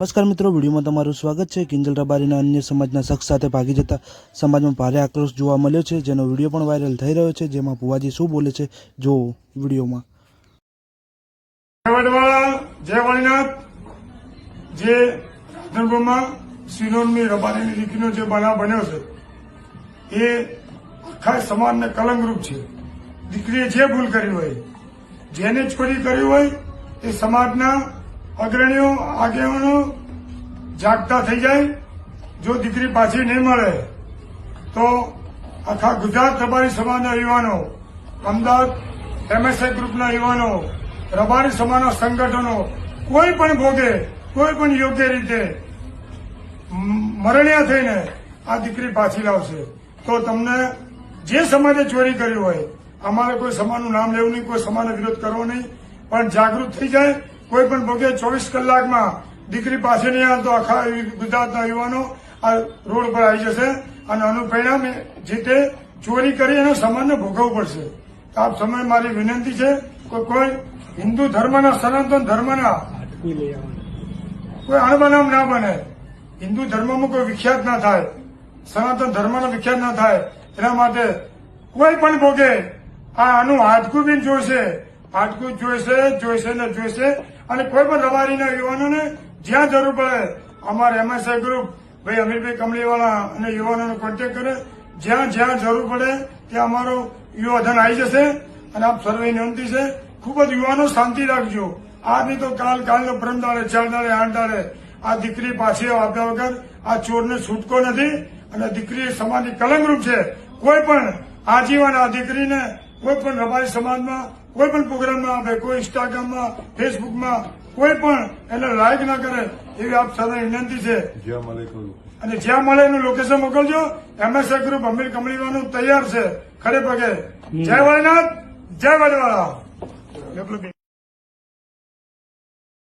નમસ્કાર મિત્રો, વિડીયોમાં તમારું સ્વાગત છે। કિંજલ રબારીના અન્ય સમાજના શખ્સ સાથે ભાગી જતા સમાજમાં ભારે આક્રોશ જોવા મળ્યો છે, જેનો વિડીયો પણ વાયરલ થઈ રહ્યો છે, જેમાં ભુવાજી શું બોલે છે જો વિડીયોમાં। જય વાણીનાથ। જે ધર્મમાં સિનોરની રબારીની દીકરીનો જે બનાવ બન્યો છે એ આખા સમાજને કલંકરૂપ છે। દીકરીએ જે ભૂલ કરી હોય, જેને ચોરી કરી હોય, એ સમાજના અગ્રણીઓ આગેવાનો જાગતા થઈ જાય। જો દીકરી પાછી નહીં મળે તો આખા ગુજરાત રબારી સમાજના યુવાનો, અમદાવાદ એમએસઆઈ ગ્રુપના યુવાનો, રબારી સમાજના સંગઠનો કોઈ પણ ભોગે, કોઈ પણ યોગ્ય રીતે મરણિયા થઈને આ દીકરી પાછી લાવશે। તો તમને જે સમાજે ચોરી કરી હોય, અમારે કોઈ સમાજનું નામ લેવું નહીં, કોઈ સમાજનો વિરોધ કરવો નહીં, પણ જાગૃત થઈ જાય। કોઈ પણ ભોગે 24 કલાકમાં દીકરી પાછી નહીં આવે તો આખા ગુજરાતના યુવાનો આ રોડ પર આવી જશે અને આનું પરિણામ જે તે ચોરી કરી એનો સમાજને ભોગવવું પડશે। તો આપ સમય મારી વિનંતી છે કે કોઈ હિન્દુ ધર્મના, સનાતન ધર્મના કોઈ અણબનાવ ના બને, હિન્દુ ધર્મમાં કોઈ વિખ્યાત ના થાય, સનાતન ધર્મનો વિખ્યાત ના થાય, એના માટે કોઈ પણ ભોગે આનું હાડકું બી જોઈશે, હાડકું જોઈશે ને જોઈશે। અને કોઈ પણ રબારીના યુવાનોને જ્યાં જરૂર પડે અમારે એમએસઆઈ ગ્રુપ ભાઈ અમીરભાઈ કમલીવાળા અને યુવાનોને કોન્ટેક્ટ કરે, જ્યાં જરૂર પડે ત્યાં અમારો યુવાધન આવી જશે। અને આપ સર્વે વિનંતી છે, ખૂબ જ યુવાનો શાંતિ રાખજો। આજની તો કાલનો પરમ દાડે, 4 દાડે, 8 દાડે આ દીકરી પાછી આપ્યા વગર આ ચોરને છૂટકો નથી અને દીકરી સમાજની કલંકરૂપ છે। કોઈ પણ આજીવન આ દીકરીને કોઈ પણ રબારી સમાજમાં કોઈ પણ પ્રોગ્રામમાં આપે, કોઈ ઇન્સ્ટાગ્રામમાં, ફેસબુકમાં કોઈ પણ એને લાઈક ના કરે એવી આપ સર્વે વિનંતી છે। અને જ્યાં મળે એનું લોકેશન મોકલજો। એમએસઆઈ ગ્રુપ અમીર કમલીવાનું તૈયાર છે ખડે પગે। જય વાળીનાથ, જય વાળીવાળા।